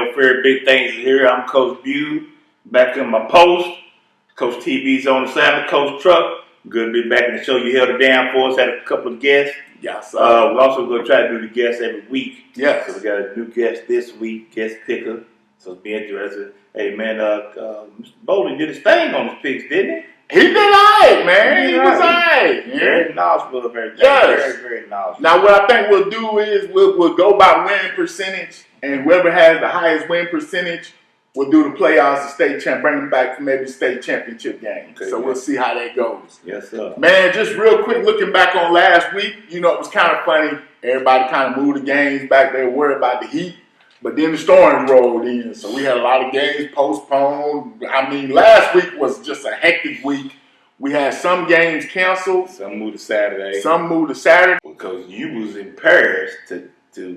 No fear, big things is here. I'm Coach Bew, back in my post. Coach TV's on the side of Coach Truck. Good to be back in the show. You held it down for us, had a couple of guests. Yes, we're also going to try to do the guests every week. Yes. So we got a new guest this week, guest picker. So it's be interesting. Hey, man, Mr. Bowling did his thing on his picks, didn't he? He did all right, man. He was all right. Very knowledgeable of everything. Yes. Very knowledgeable. Now, what I think we'll do is we'll go by win percentage, and whoever has the highest win percentage will do the playoffs, the state champ, bring them back for maybe state championship game. Okay, so we'll see how that goes. Yes, sir. Man, just real quick, looking back on last week, it was kind of funny. Everybody kind of moved the games back. They were worried about the heat. But then the storms rolled in, so we had a lot of games postponed. I mean, last week was just a hectic week. We had some games canceled. Some moved to Saturday. Because you was in Paris to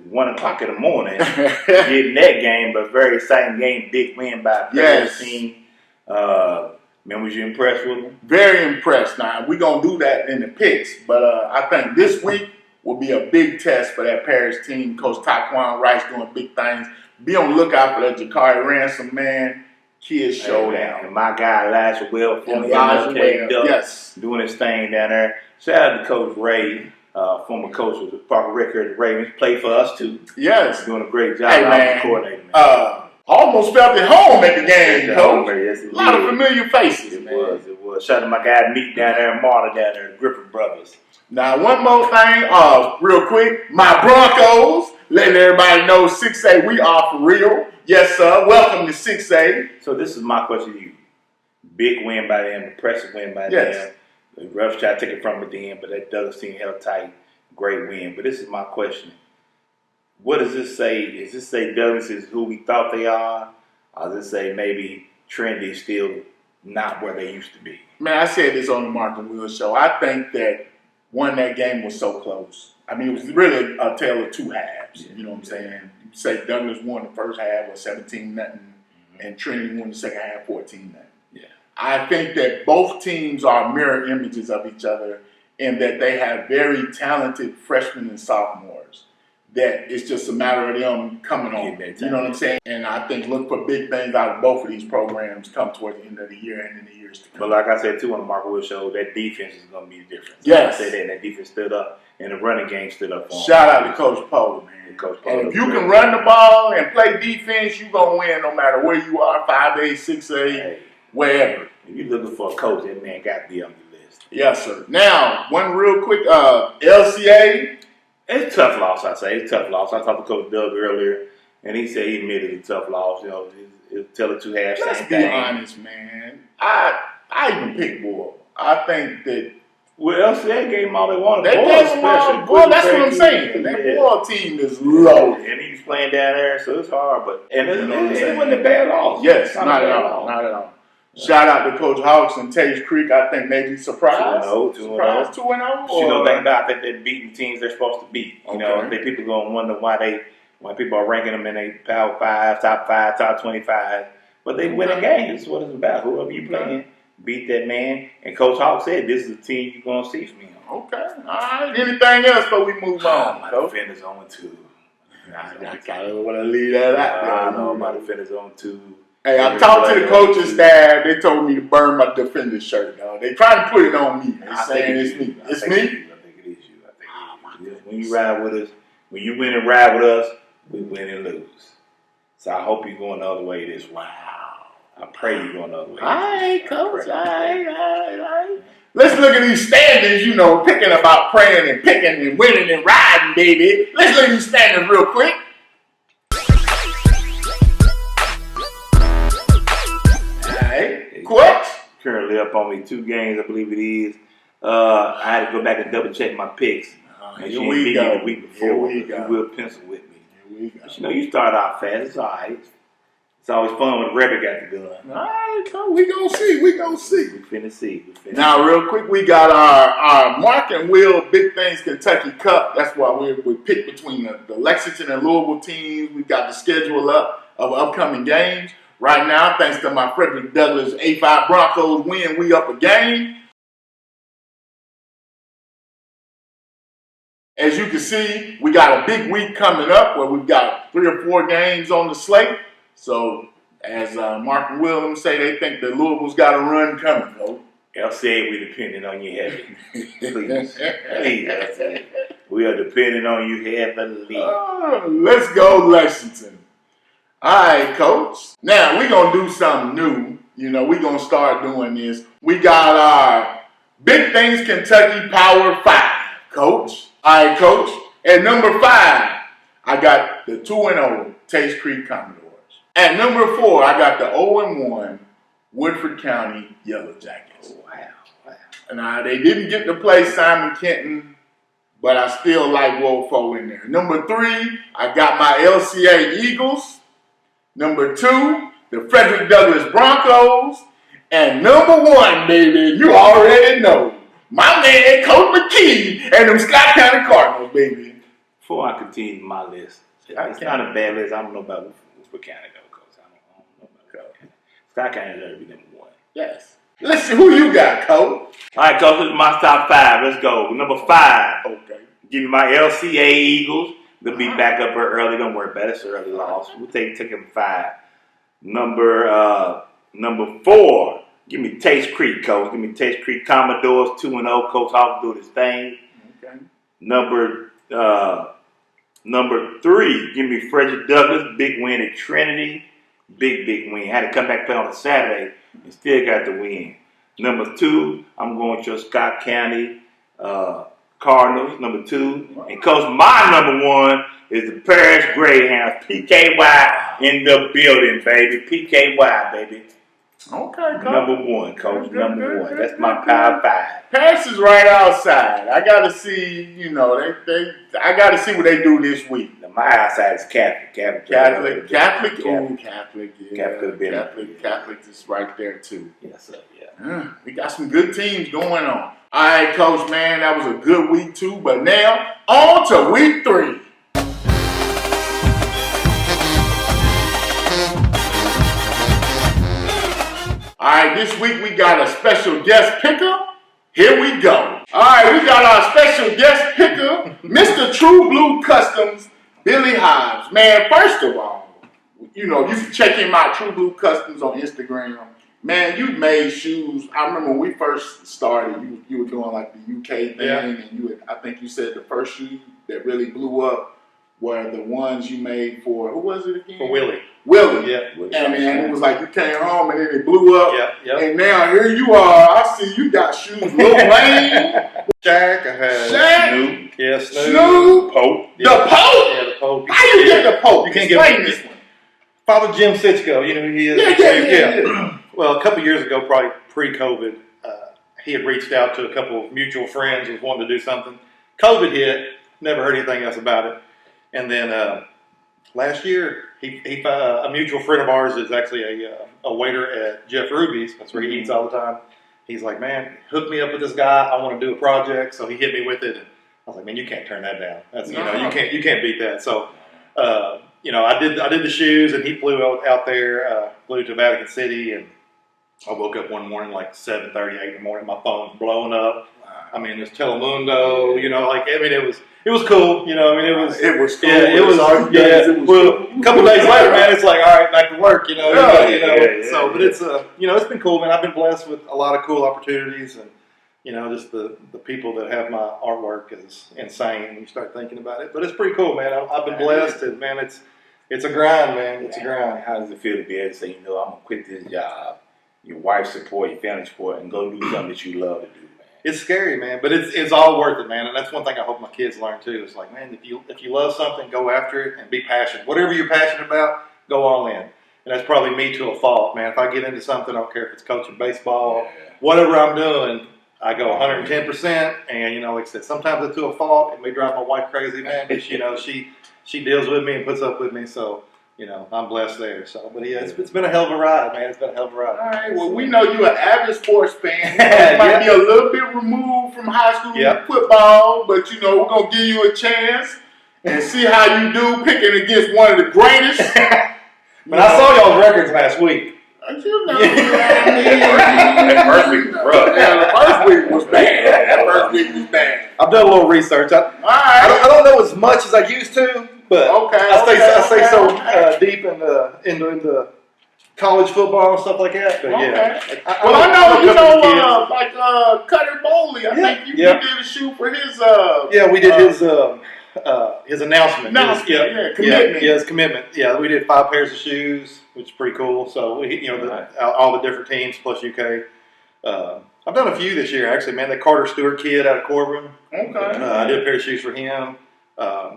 1 o'clock in the morning getting that game, but very exciting game, big win by Paris team. Man, was you impressed with them? Very impressed. Now, we're going to do that in the picks, but I think this week will be a big test for that Paris team. Coach Taquan Rice doing big things. Be on the lookout for that Jakari Ransom, man. Kids showdown. And my guy Elijah Will from yes, doing his thing down there. Shout out to Coach Ray, former coach of the Parker Record at the Ravens. Played for us too. Yes. Doing a great job. Hey, man. Coordinating. Almost felt at home at the game, Coach. Yes, a lot of familiar faces, it was. Shout out to my guy Meek down there, Marta down there, the Griffin brothers. Now, one more thing, real quick. My Broncos, letting everybody know 6A, we are for real. Yes, sir. Welcome to 6A. So this is my question to you. Big win by them, impressive win by them. The refs tried to take it from them at the end, but that Douglas team held tight. Great win. But this is my question. What does this say? Does this say Douglas is who we thought they are? Or does it say maybe Trendy is still not where they used to be? Man, I said this on the Mark and Will show. I think that that game was so close. I mean, it was really a tale of two halves. Yeah. You know what I'm saying? You say Douglas won the first half with 17-0, and Trinity won the second half 14-0. Yeah. I think that both teams are mirror images of each other in that they have very talented freshmen and sophomores. That it's just a matter of them coming on. You know what I'm saying? And I think look for big things out of both of these programs come towards the end of the year and in the years to come. But like I said, too, on the Mark Will show, that defense is going to be the difference. Yes. I said that, and that defense stood up, and the running game stood up for them. Shout out to Coach Poe, man. Coach Poe, and if you can run the ball and play defense, you're going to win no matter where you are, 5A, 6A, wherever. If you're looking for a coach, that man got to be on your list. Yes, sir. Now, one real quick, LCA. It's a tough loss, I say. It's a tough loss. I talked to Coach Doug earlier, and he said he admitted it's a tough loss. He'll tell it 2 halves. Let's be honest, man. I even pick Bull. I think that. Well, LCA gave him all they wanted. They gave him all. Boy, that's what I'm saying. That Bull team is low. And he was playing down there, so it's hard. But it wasn't a bad loss. Yes, not at all. Not at all. Shout out to Coach Hawks and Tage Creek. I think maybe surprised. 2-0. 2-0. I think they're beating teams they're supposed to beat. You know, I think people are going to wonder why people are ranking them in a Power 5, Top 5, Top 25. But they win a game. That's what it's about. Whoever you playing, beat that man. And Coach Hawks said this is the team you're going to see from him. Okay. All right. Anything else before we move on? My defender's on 2. I kind of want to leave that out there. I know my defender's on 2. Hey, I talked to the coaching staff. They told me to burn my defender shirt. They trying to put it on me. They're saying it's me. It's me? I think it is you. When you ride with us, when you win and ride with us, we win and lose. So I hope you're going the other way this week. I pray you're going the other way. All right, Coach. All right. Let's look at these standings, picking about praying and picking and winning and riding, baby. Let's look at these standings real quick. What? Currently up on me 2 games, I believe it is. I had to go back and double check my picks. And she didn't beat me the week before. You will pencil with me. But you start out fast. It's all right. It's always fun when the Rebbe got the gun. All right, we gonna see. We finna see. Now, real quick, we got our Mark and Will Big Things Kentucky Cup. That's why we picked between the Lexington and Louisville teams. We got the schedule up of upcoming games. Right now, thanks to my Frederick Douglass A5 Broncos win, we up a game. As you can see, we got a big week coming up where we've got 3 or 4 games on the slate. So, as Mark and Williams say, they think that Louisville's got a run coming, though. LCA, we depending on you heavily. Please, LCA. We are depending on you heavily. Let's go, Lexington. All right, Coach. Now, we're going to do something new. You know, we're going to start doing this. We got our Big Things Kentucky Power 5, Coach. All right, Coach. At number 5, I got the 2-0 Taste Creek Commodores. At number 4, I got the 0-1 Woodford County Yellow Jackets. Oh, wow. And they didn't get to play Simon Kenton, but I still like Woffo in there. Number 3, I got my LCA Eagles. Number 2, the Frederick Douglass Broncos. And number 1, baby, you already know, my man Coach McKee and them Scott County Cardinals, baby. Before I continue my list, it's not a bad list. I don't know about Woodford County, though, Coach. I don't know about Scott County. Scott County got to be number 1. Yes. Let's see who you got, Coach. All right, Coach, this is my top 5. Let's go. Number 5. Okay. Give me my LCA Eagles. They'll be back up here early. Don't worry about it. It's an early loss. We'll take them 5. Number 4. Give me Taste Creek, Coach. Give me Taste Creek Commodores 2-0. Coach Hawk do his thing. Okay. Number 3. Give me Frederick Douglass. Big win at Trinity. Big win. Had to come back play on a Saturday and still got the win. Number 2. I'm going to Scott County Cardinals. Number 2. And Coach, my number 1 is the Parish Greyhounds. PKY in the building, baby. PKY, baby. Okay, Coach. Number 1, Coach. Number 1. That's my Power 5. Paris is right outside. I gotta see, you know, I gotta see what they do this week. Now, my outside is Catholic. Catholic, yeah. Catholic is right there too. Yes, sir. Yeah. We got some good teams going on. All right, Coach, man, that was a good week 2, but now on to week 3. All right, this week we got a special guest picker. Here we go. All right, we got our special guest picker, Mr. TrueBlueCustoms Billy Hobbs. Man, first of all, you know, you can check him out, TrueBlueCustoms on Instagram. Man, you made shoes. I remember when we first started, you were doing like the UK thing, and I think you said the first shoe that really blew up were the ones you made for, who was it again? For Willie. Yeah. And man, it was like you came home and then it blew up. Yeah. And now here you are. I see you got shoes. Lil Wayne. Shaq. I had Snoop. Yeah, Snoop. Pope. The Pope? Yeah, the Pope. How you get the Pope? You can't Explain get this one. Father Jim Sitchko, you know who he is? Yeah. Well, a couple years ago, probably pre-COVID, he had reached out to a couple of mutual friends who was wanting to do something. COVID hit. Never heard anything else about it. And then last year, a mutual friend of ours is actually a waiter at Jeff Ruby's. That's where he eats all the time. He's like, man, hook me up with this guy. I want to do a project. So he hit me with it. And I was like, man, you can't turn that down. That's you can't beat that. So I did the shoes, and he flew out there, flew to Vatican City, and I woke up one morning like 7:30, 8 in the morning. My phone's blowing up. I mean, there's Telemundo. It was cool. It was cool. Yeah, it was. Well, a couple days later, man, it's like, all right, back to work. So, but it's it's been cool, man. I've been blessed with a lot of cool opportunities, and just the people that have my artwork is insane when you start thinking about it. But it's pretty cool, man. I've been blessed, and man, it's a grind, man. It's a grind. How does it feel to be able to say, I'm gonna quit this job, your wife support, your family support, and go do something that you love to do? It's scary, man, but it's all worth it, man. And that's one thing I hope my kids learn too. It's like, man, if you love something, go after it and be passionate. Whatever you're passionate about, go all in. And that's probably me to a fault, man. If I get into something, I don't care if it's coaching baseball, whatever I'm doing, I go 110%. And like I said, sometimes it's to a fault. It may drive my wife crazy, man, but she deals with me and puts up with me. So I'm blessed there. So, but yeah, it's been a hell of a ride, man. It's been a hell of a ride. All right. Well, we know you're an avid sports fan. You might be a little bit removed from high school football, but we're gonna give you a chance and see how you do picking against one of the greatest. But I saw y'all's records last week. That first week was rough. Yeah, the first week was bad. I've done a little research. I don't know as much as I used to. But Okay, I stay so deep in the college football and stuff like that. But yeah. I know like Cutter Bowley. I think you did a shoot for his. Yeah, we did his announcement. Commitment. His commitment. Yeah, we did 5 pairs of shoes, which is pretty cool. So we, all the different teams plus UK. I've done a few this year actually, man. The Carter Stewart kid out of Corbin. Okay. I did a pair of shoes for him.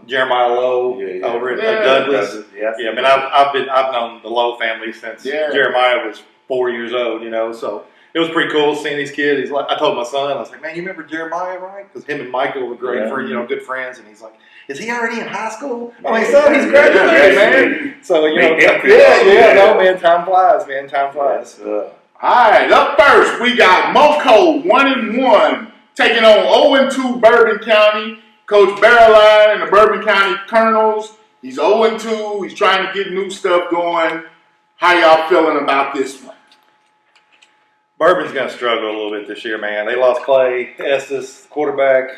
Jeremiah Lowe over at Douglas. Yeah, man. I've known the Lowe family since Jeremiah was 4 years old. So it was pretty cool seeing these kids. I told my son, I was like, man, you remember Jeremiah, right? Because him and Michael were great for good friends, and he's like, is he already in high school? I'm like, son, he's graduated, man. So man, time flies, man. Time flies. All right, up first we got Moco 1-1 taking on 0-2 Bourbon County. Coach Barreline and the Bourbon County Colonels. He's 0-2. He's trying to get new stuff going. How y'all feeling about this one? Bourbon's going to struggle a little bit this year, man. They lost Clay Estes, quarterback.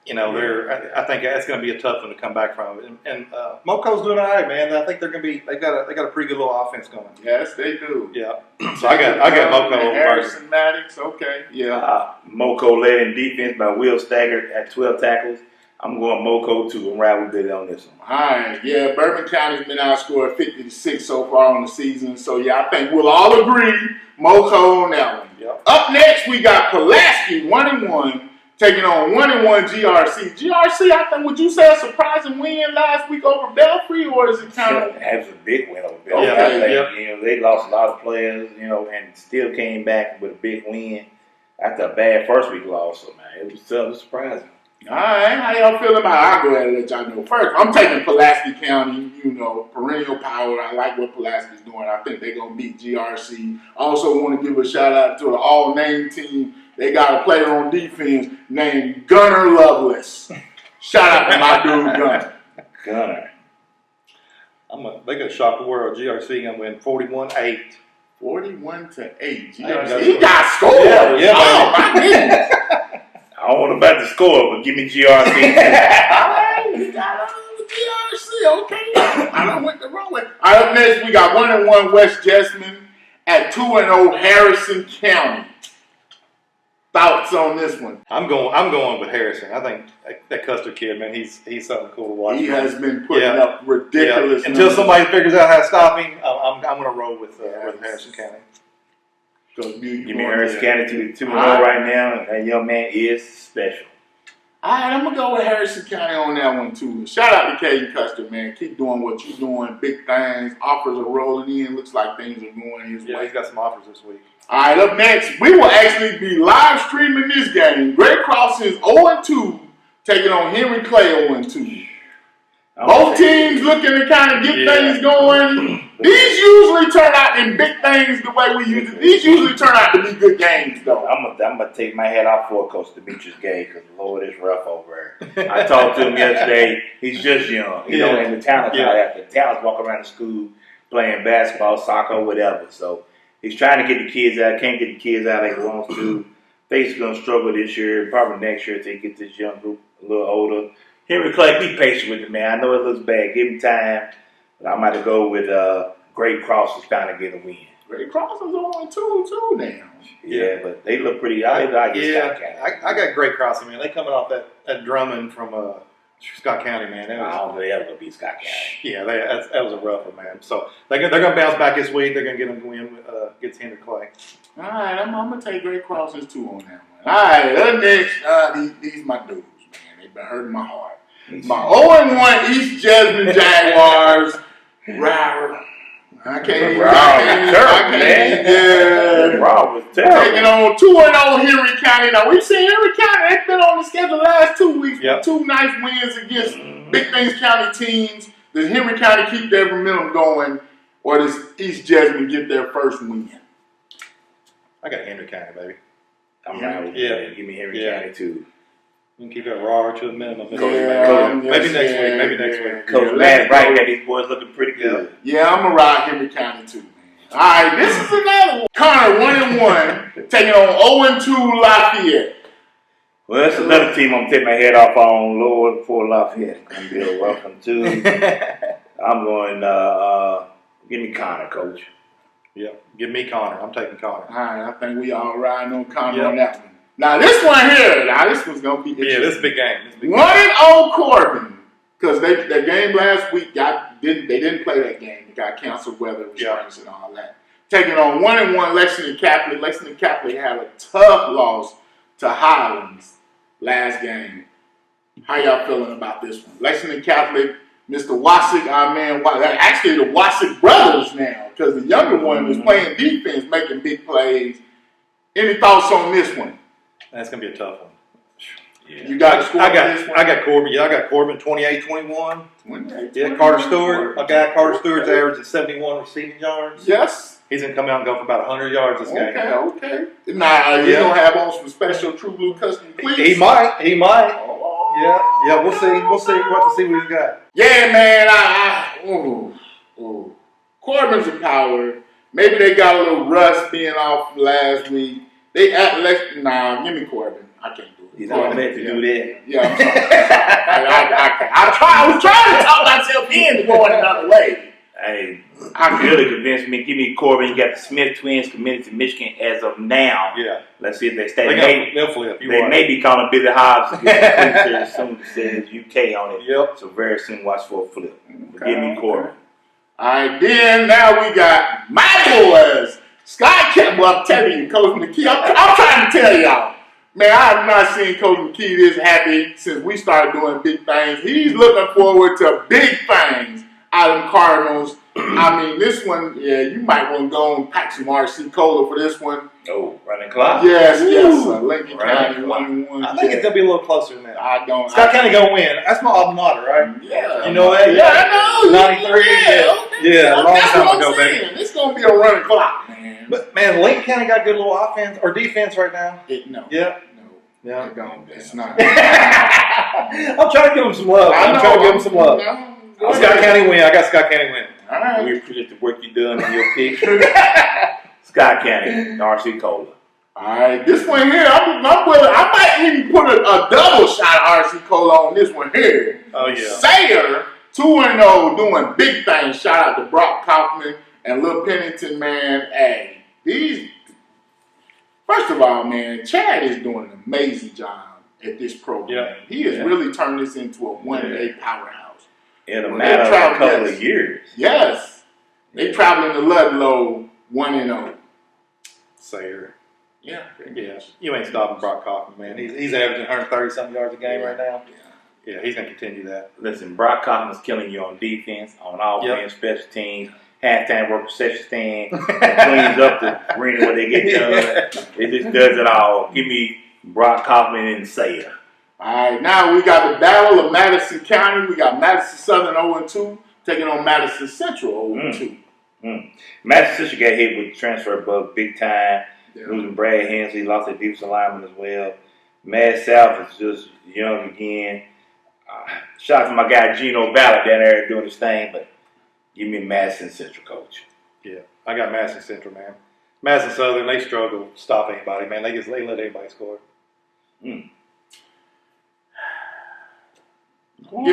I think that's going to be a tough one to come back from. And Moco's doing all right, man. I think they're going to be. They got a pretty good little offense going. Yes, they do. Yeah. So I got Moco over Harrison Maddox. Okay. Yeah. Moco led in defense by Will Staggert at 12 tackles. I'm going Moco too. I'm riding with it on this one. All right. Yeah, Bourbon County's been outscored 50-6 so far on the season. So, yeah, I think we'll all agree Moco on that one. Yep. Up next, we got Pulaski 1-1 taking on 1-1 GRC. GRC, I think, would you say a surprising win last week over Belfry, or is it kind of? That was a big win over Belfry. Okay. They lost a lot of players, and still came back with a big win after a bad first week loss. So, man, it was surprising. All right, how y'all feeling about it? I'll go ahead and let y'all know first. I'm taking Pulaski County, perennial power. I like what Pulaski's doing. I think they're going to beat GRC. I also want to give a shout out to the all-name team. They got a player on defense named Gunnar Lovelace. Shout out to my dude, Gunnar. They're going to shock the world. GRC going to win 41-8. 41-8. GRC. He got scored. Yeah, oh, my goodness. I don't want about the score, but give me GRC. All right, we got GRC, okay. I don't went the wrong way. All right, up next, we got 1-1 West Jessamine at 2-0 Harrison County. Thoughts on this one? I'm going with Harrison. I think that Custer kid, man, he's something cool to watch. He has been putting up ridiculous until somebody figures out how to stop him. I'm going to roll with Harrison County. Give me Harrison County 2-0 right now, and that young man is special. All right, I'm going to go with Harrison County on that one, too. Shout out to Caden Custer, man. Keep doing what you're doing. Big things. Offers are rolling in. Looks like things are going his way. Yeah, he's got some offers this week. All right, up next, we will actually be live streaming this game. Great Crossings 0-2, taking on Henry Clay 0-2. Both teams looking to kind of get things going. These usually turn out in big things the way we use it. These usually turn out to be good games, though. I'm gonna take my hat off for Coach Demetrius Gay, because Lord, it's rough over there. I talked to him yesterday. He's just young, and the talent's out after. The talent's walking around the school playing basketball, soccer, whatever. So he's trying to get the kids out. Can't get the kids out like he wants to. He's gonna struggle this year, probably next year until he gets this young group a little older. Henry Clay, be patient with him, man. I know it looks bad. Give him time. But I might go with Great Cross is trying to get a win. Great Cross is on 2-2 now. Yeah, but they look pretty. I got Great Cross, man. They coming off that drumming from Scott County, man. I don't think they're gonna beat Scott County. Yeah, that was a rougher, man. So they're gonna bounce back this week. They're gonna get them to win against Henry Clay. All right, I'm gonna take Great Crosses too on that one. All right, up next, these my dudes, man. They've been hurting my heart. My 0-1 East Jessamine Jaguars. I can't even. Taking on 2-0 Henry County. Now, we've seen Henry County. They've been on the schedule the last 2 weeks with 2 nice wins against Big Things County teams. Does Henry County keep their momentum going, or does East Jessamine get their first win? I got Henry County, baby. I'm right with you. Give me Henry County, too. You can keep that raw to a minimum. Maybe next week. Coach Matt Wright got these boys looking pretty good. Yeah, I'm going to ride Henry County too, man. All right, this is another one. Connor 1-1, taking on 0-2 Lafayette. Well, that's another team I'm taking my head off on. Lord, Fort Lafayette. Gonna be a rough one too. I'm going. Give me Connor, Coach. Yep. Give me Connor. I'm taking Connor. All right, I think we all riding on Connor on that one. Now this one here, this one's gonna be interesting. Yeah, this is a big game. 1-0 Corbin, because their game last week they didn't play that game. It got canceled, weather restraints and all that. Taking on 1-1 Lexington Catholic. Lexington Catholic had a tough loss to Highlands last game. How y'all feeling about this one? Lexington Catholic, Mr. Wasick, our man. Actually, the Wasick brothers now, because the younger one is playing defense, making big plays. Any thoughts on this one? That's gonna be a tough one. Yeah. You got a score on this one? I got Corbin. Yeah, I got Corbin 28-21. Yeah, Carter Stewart. Carter Stewart's averaging 71 receiving yards. Yes. He's gonna come out and go for about 100 yards this game. Okay. Now you don't have on some special True Blue Custom cleats. He might. Yeah. We'll see. We'll have to see what he's got. Yeah, man. Corbin's a power. Maybe they got a little rust being off last week. They act like give me Corbin. I can't do it. He's not meant to do that. Yeah, I'm sorry. I was trying to talk myself into going another way. Hey, I'm really convinced me. Give me Corbin. You got the Smith twins committed to Michigan as of now. Yeah. Let's see if they stay. They'll flip. They may be calling Billy Hobbs to get the as soon as it says UK on it. Yep. So very soon, watch for a flip. But give me Corbin. All right, then now we got my boys. Sky Cap. Well, I'm telling you, Coach McKee. I'm trying to tell y'all. Man, I have not seen Coach McKee this happy since we started doing big things. He's looking forward to big things out of the Cardinals. I mean, this one, you might want to go and pack some RC Cola for this one. Oh, running clock? Yes. Lincoln County 1-1. I think it's going to be a little closer than that. Scott County going to win. That's my alma mater, right? Yeah. You know that? Yeah, I know. 93. Yeah, long time ago, baby. It's going to be a running clock, man. But, man, Lincoln County got a good little offense or defense right now. No. Yeah. Yeah, it's not. I'm trying to give them some love. Scott County win. I got Scott County win. All right. We appreciate the work you've done in your pick. Scott County, RC Cola. All right, this one here, I'm willing. I might even put a double shot of RC Cola on this one here. Oh yeah. Sayer 2-0, doing big things. Shout out to Brock Kaufman and Lil Pennington, man. Hey, first of all, man, Chad is doing an amazing job at this program. Yeah. He has really turned this into a one-day powerhouse. In a matter of a couple of years. Yes. They traveling to Ludlow 1-0. Sayer. Yeah. You ain't stopping Brock Kaufman, man. He's averaging 130-something yards a game right now. Yeah, he's going to continue that. Listen, Brock Kaufman's killing you on defense, on offense, special teams, halftime work, concession stand, cleans up the arena where they get done. It just does it all. Give me Brock Kaufman and Sayer. All right, now we got the Battle of Madison County. We got Madison Southern 0-2 taking on Madison Central 0-2. Madison Central got hit with the transfer bug big time. Yeah. Losing Brad Hensley, lost their defensive lineman as well. Mad South is just young again. Shout out to my guy Gino Ballard down there doing his thing, but give me Madison Central, Coach. Yeah, I got Madison Central, man. Madison Southern, they struggle to stop anybody, man. They let anybody score. Give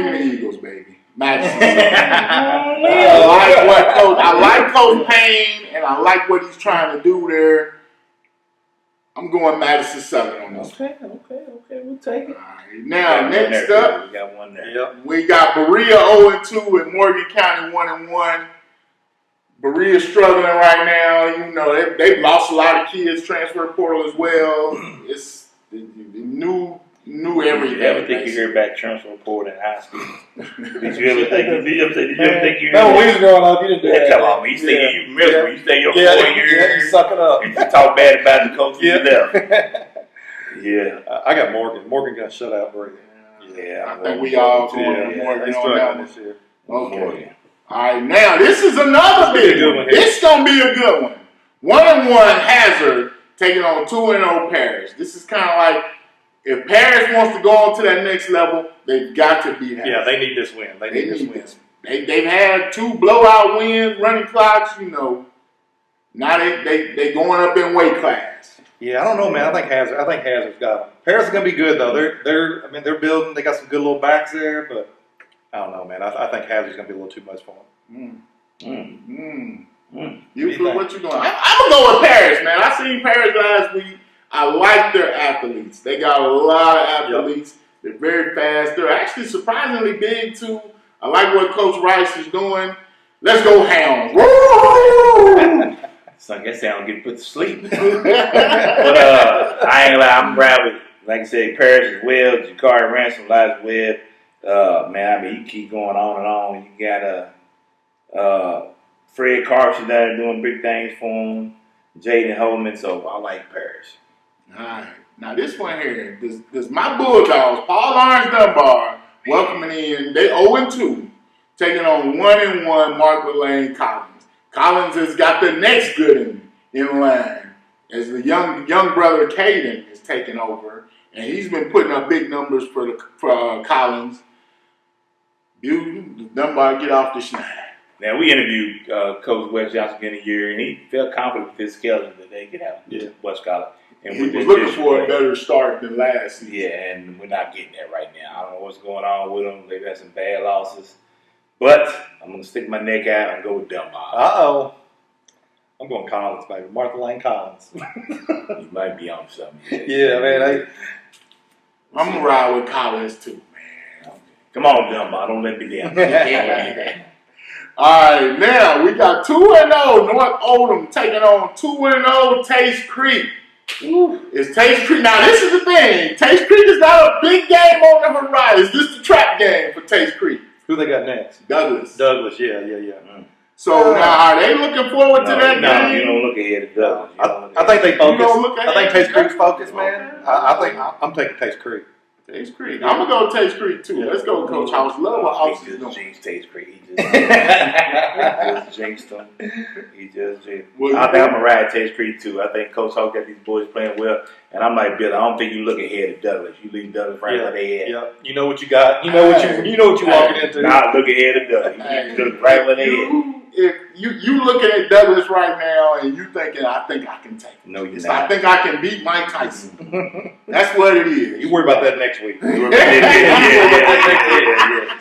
me the Eagles, baby. Madison I like Coach Payne, and I like what he's trying to do there. I'm going Madison Southern on this. Okay, we'll take it. All right. Now, next up, we got one there. Yep. We got Berea 0-2 and Morgan County 1-1. Berea's struggling right now. You know, they've lost a lot of kids, transfer portal as well. It's new every day. You ever think you hear about transfer portal in high school? Did you ever think you hear No, when we was growing up, you didn't do that. Come on, man. You stay you miserable. You stay your 4 years. You suck it up. You talk bad about the coach you left. Yeah. I got Morgan. Morgan got shut out, Berea. Yeah, I think we all going to Morgan on that one. This year. Okay. All right, now this is another big one. This going to be a good one. 1-1 Hazard taking on 2-0 Paris. This is kind of like, if Paris wants to go on to that next level, they've got to beat Hazard. Yeah, they need this win. They need this win. They've had 2 blowout wins, running clocks, you know. Now they going up in weight class. Yeah, I don't know, man. I think Hazard's got them. Paris is gonna be good though. They're building. They got some good little backs there, but I don't know, man. I think Hazard's gonna be a little too much for him. You feel what you going? I'm gonna go with Paris, man. I seen Paris last week. I like their athletes. They got a lot of athletes. Yep. They're very fast. They're actually surprisingly big too. I like what Coach Rice is doing. Let's go Hounds. Woo! So I guess I don't get put to sleep. But I ain't lie, I'm proud with, like I said, Paris as well, Jakari Ransom, Elijah Webb. Man, I mean, you keep going on and on. You got Fred Carson there doing big things for him, Jaden Holman, so I like Paris. All right. Now this one here, does my Bulldogs, Paul Lawrence Dunbar, welcoming in, they 0-2, taking on 1-1 Marco Lane Collins. Collins has got the next good in line as the young brother Caden is taking over, and he's been putting up big numbers for Collins. Dunbar, get off the schneid. Now, we interviewed Coach Wes Johnson at the beginning of the year, and he felt confident with his skeleton that they could have West College. And he was looking for a better start than last season. Yeah, and we're not getting that right now. I don't know what's going on with them. They've had some bad losses. But I'm going to stick my neck out and go with Dunbar. Uh-oh. I'm going Collins, baby. Martha Lane Collins. You might be on something. Yeah, man. I'm going to ride with Collins, too, man. Come on, Dunbar. Don't let me down. All right, now we got 2-0 North Oldham taking on 2-0 Taste Creek. It's Taste Creek. Now, this is the thing. Taste Creek has got a big game on the horizon. Is this the trap game for Taste Creek? Who they got next? Douglas, yeah. So now, are they looking forward to that game? No, you don't look ahead at Douglas. I think they focus. I think Taste Creek's focused, man. I think I'm taking Taste Creek. Taste Creek. I'm going to go with Taste Creek, too. Let's go with Coach House. Love what House is doing. He just jinxed Taste Creek. He just jinxed them. He just jinxed. I think I'm going to ride Taste Creek, too. I think Coach House got these boys playing well. And I'm like, Bill, I don't think you look ahead at Douglas. You leave Douglas right where they at. Yeah. You know what you got. You know what you're walking into. Nah, look ahead at Douglas. You look right where they at. If you looking at Douglas right now and you thinking, I think I can take it. No, you're not. not. I think I can beat Mike Tyson. That's what it is. You worry about that next week. Yeah.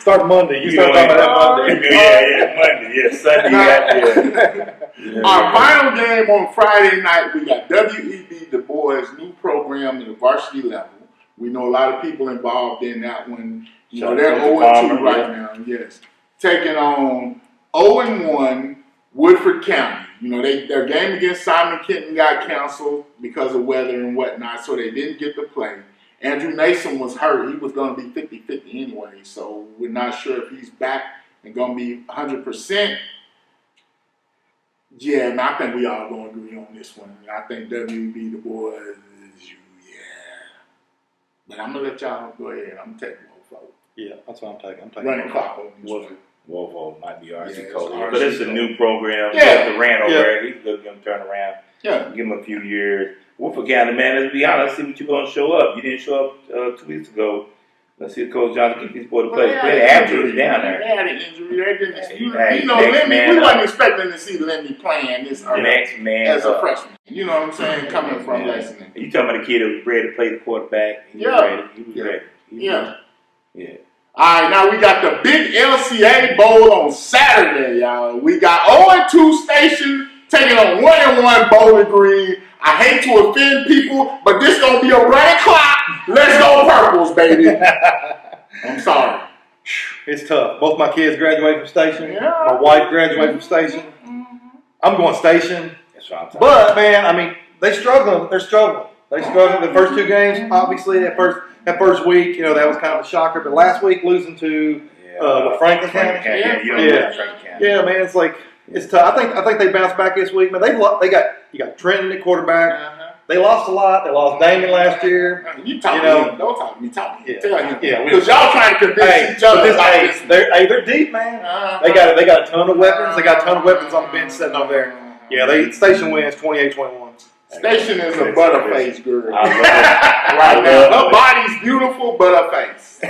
Start Monday. You start talking about that Monday. Monday. Sunday. Our final game on Friday night, we got WEB Du Bois' new program at the varsity level. We know a lot of people involved in that one. You know, they're 0-2 right now. Yes. Taking on 0-1 Woodford County. You know, their game against Simon Kenton got canceled because of weather and whatnot, so they didn't get to play. Andrew Nason was hurt. He was going to be 50-50 anyway, so we're not sure if he's back and going to be 100%. Yeah, and I think we all going to agree on this one. I think WB Du Bois is you, But I'm going to let y'all go ahead. I'm going to take Wolfo. Yeah, that's what I'm taking. I'm taking running clock on this one. Wolfo might be RC coach. RC But it's a new program. Yeah. The ran over there. He's going to turn around. Yeah. Give him a few years. Wolford County, man, let's be honest. See what you're going to show up. You didn't show up 2 weeks ago. Let's see if Coach Johnson keep these boys to play. Play after he's down there. They had an injury. They didn't. Hey, you know, Lemmy, we wasn't expecting to see Lemmy playing this next man as a freshman. You know what I'm saying? Coming from Lexington. You talking about the kid that was ready to play the quarterback? He was ready. Yeah. All right, now we got the big LCA Bowl on Saturday, y'all. We got 0-2 Station taking on 1-1 Bowling Green. I hate to offend people, but this gonna be a running clock. Let's go Purples, baby. I'm sorry. It's tough. Both my kids graduated from Station. Yeah. My wife graduated from Station. I'm going Station. That's what I'm talking But, man, I mean, they're struggling. They struggled the first 2 games. Obviously, that first week, you know, that was kind of a shocker. But last week, losing to Franklin County. Yeah, man, it's like it's tough. I think they bounced back this week. Man, you got Trenton at quarterback. They lost a lot. They lost Damon last year. You talk to him. Don't talk to me. Talk to him. Tell him. Yeah, because y'all trying to convince each other. They're deep, man. They got a ton of weapons. They got a ton of weapons on the bench sitting over there. Yeah, Station wins 28-21. Station is a butterface girl. I love it. Right now, her body's beautiful, but her face.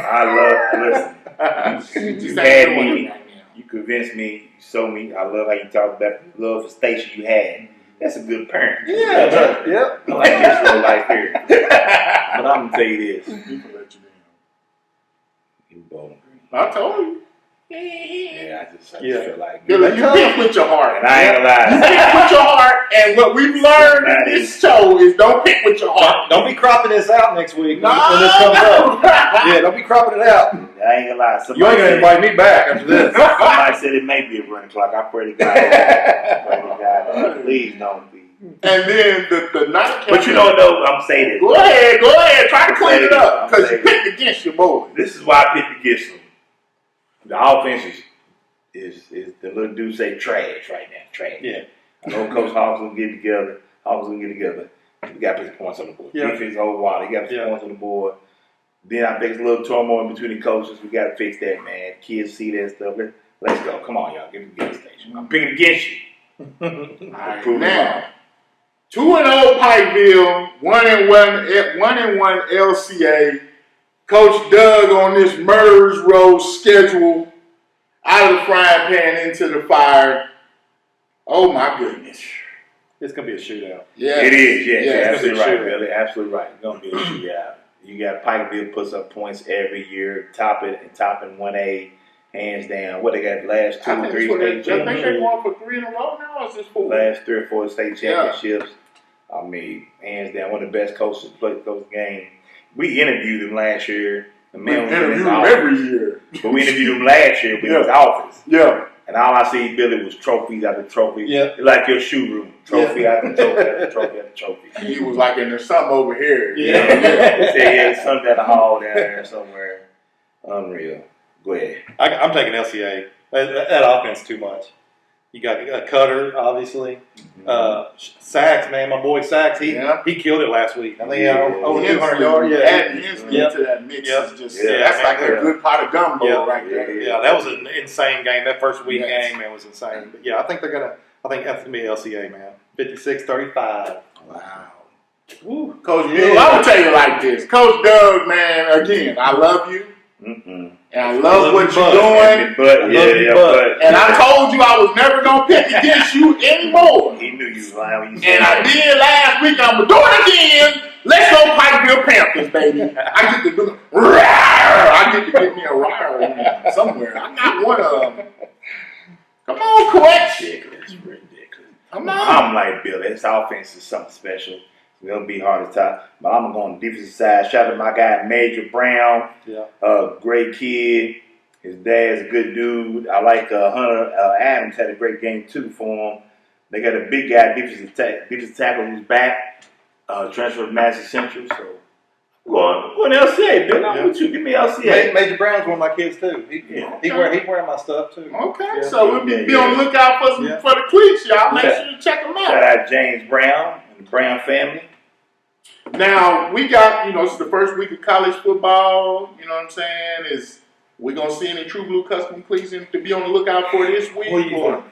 Listen. You had me. You convinced me. You sold me. I love how you talk about the love for Station you had. That's a good parent. Yeah. I like this life here. But I'm gonna tell you this. People let you down. You Bowling Green. I told you. Yeah, I just feel like Billy, you pick with your heart. And I ain't gonna lie. You pick with your heart, and what we've learned in this show is don't pick with your heart. Don't be cropping this out next week No, when this comes up. Yeah, don't be cropping it out. I ain't gonna lie. You ain't gonna invite me back after this. Somebody said it may be a running clock. I pray to God. Please don't be. And then the night. But you know what though? I'm saying this. Go ahead. Try to clean it up because you picked against your boy. This is why I picked against them. The offense is the little dude say trash right now. Trash. Yeah. I know Coach Hobbs gonna get together. We got to put some points on the board. Yeah. Defense over while he got to put some points on the board. Then I think it's a little turmoil between the coaches. We got to fix that, man. Kids see that stuff. Let's go. Come on, y'all. Get to the gas station. I'm picking against you. All right, now 2-0 Pikeville, 1-1 LCA. Coach Doug on this murderer's row schedule, out of the frying pan into the fire. Oh my goodness. It's going to be a shootout. Yeah, it is. Yes, Yeah, absolutely right, Billy. Absolutely right. It's going to be a shootout. You got Pikeville puts up points every year, topping 1A, hands down. What they got last 2 or 3 state championships? I think they're going for 3 in a row now. Or is this 4? Last 3 or 4 state championships. I mean, hands down, one of the best coaches to play the game. We interviewed him last year. The man was interview in his him office. every year. But we interviewed him last year in his office. Yeah. And all I see, Billy, was trophies after trophies. Yeah. It's like your shoe room. Trophy after trophy after trophy after trophy. He was like, and there's something over here. Yeah. There's something at the hall down there somewhere. Unreal. Go ahead. I'm taking LCA. That offense too much. You got a Cutter, obviously. Sachs, man, my boy Sachs, he killed it last week. I think he had over 200 yards. Adding Hensley into that mix is just that's like a good pot of gumbo right there. Yeah, that was an insane game. That first week game, man, was insane. But yeah, I think that's gonna be LCA, man. 56-35. Wow. Woo. Coach Bill, I'm gonna tell you like this. Coach Doug, man, again, I love you. And I love what you're doing. And I told you I was never going to pick against you anymore. He knew you was lying when you said and I did last week. I'm going to do it again. Let's go Pikeville Panthers, baby. I get to do it. I get to get me a rider somewhere. I got one of them. Come on, Coach. Ridiculous. Come on. I'm like, Bill, this offense is something special. It's going to be hard to top. But I'm going to go on the defensive side. Shout out to my guy, Major Brown. Great kid. His dad's a good dude. I like Hunter Adams had a great game, too, for him. They got a big guy, defensive tackle who's back. Transfer of Massey Central. So, going LCA, Bill. I'm with you. Give me LCA. Major Brown's one of my kids, too. He wearing my stuff, too. Okay, so we'll be on the lookout for the cleats, y'all. Make sure you check them out. Shout out James Brown and the Brown family. Now, we got, this is the first week of college football. You know what I'm saying? We're going to see any True Blue Custom cleats to be on the lookout for this week? What do you think?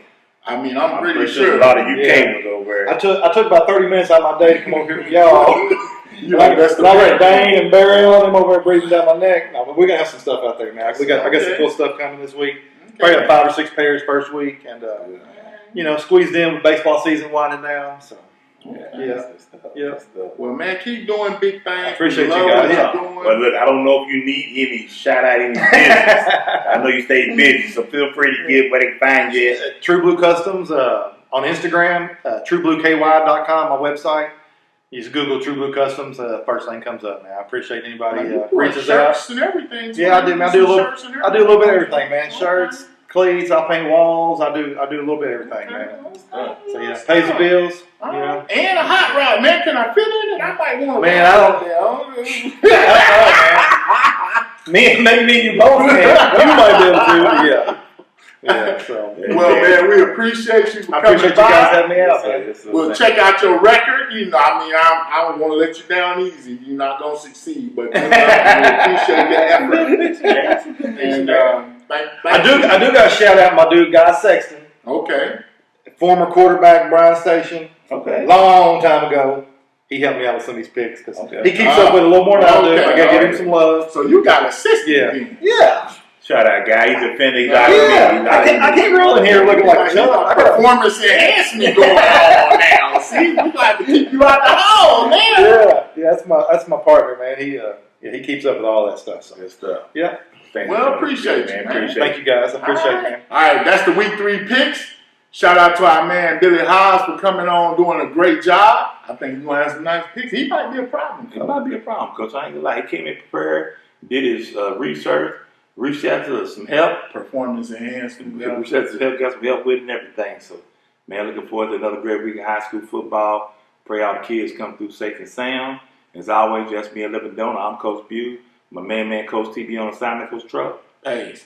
I mean, I'm pretty sure. A lot of UK was over. I took about 30 minutes out of my day to come over here with y'all. You like that's the got Dane and Barry on them over there breathing down my neck. No, but we're going to have some stuff out there, man. I got some cool stuff coming this week. Probably have 5 or 6 pairs first week. And, squeezed in with baseball season winding down. So. Well, man, keep doing big things. I appreciate you guys. Well, look, I don't know if you need any shout out any business. I know you stay busy, so feel free to give where they can find you. True Blue Customs on Instagram, TrueBlueKY.com, my website. You just Google True Blue Customs. First thing comes up, man. I appreciate anybody reaches out. Shirts and everything. Yeah, I do. I do a little bit of everything, man. Shirts, cleats. I paint walls. I do a little bit of everything, man. So yeah, pays the bills. And a hot rod, man. Can I fit in it? I might want. Man, maybe me and you both, man. You might be able to. Yeah. So. Well, man, we appreciate you for coming by. I appreciate you guys having me out, man. We'll check out your record. I don't want to let you down easy. You're not gonna succeed, but we appreciate your effort. And I do got to shout out my dude, Guy Sexton. Okay. Former quarterback, Bryan Station. Okay. Long time ago. He helped me out with some of these picks because he keeps up with a little more than I do. I got to give him some love. So you got assistant. Yeah. Shout out, guy. He's defending. I can't roll in here looking like a jump. I got performance enhancement going on now. See, we got to keep you out the hole, man. Yeah. my partner, man. He keeps up with all that stuff. So. Good stuff. Yeah. Well, appreciate you, man. Thank you, guys. I appreciate it, man. All right, that's the Week 3 picks. Shout out to our man Billy Hobbs for coming on, doing a great job. I think he's going to have some nice picks. He might be a problem. It might be a problem, Coach. I ain't gonna lie. He came in prepared, did his research, reached out to some help. Performance enhancement. Reached out to some help, got some help with it and everything. So, man, looking forward to another great week of high school football. Pray all the kids come through safe and sound. As always, just me a living donor. I'm Coach Bew. My man, Coach TB on assignment, Coach Truck. Hey.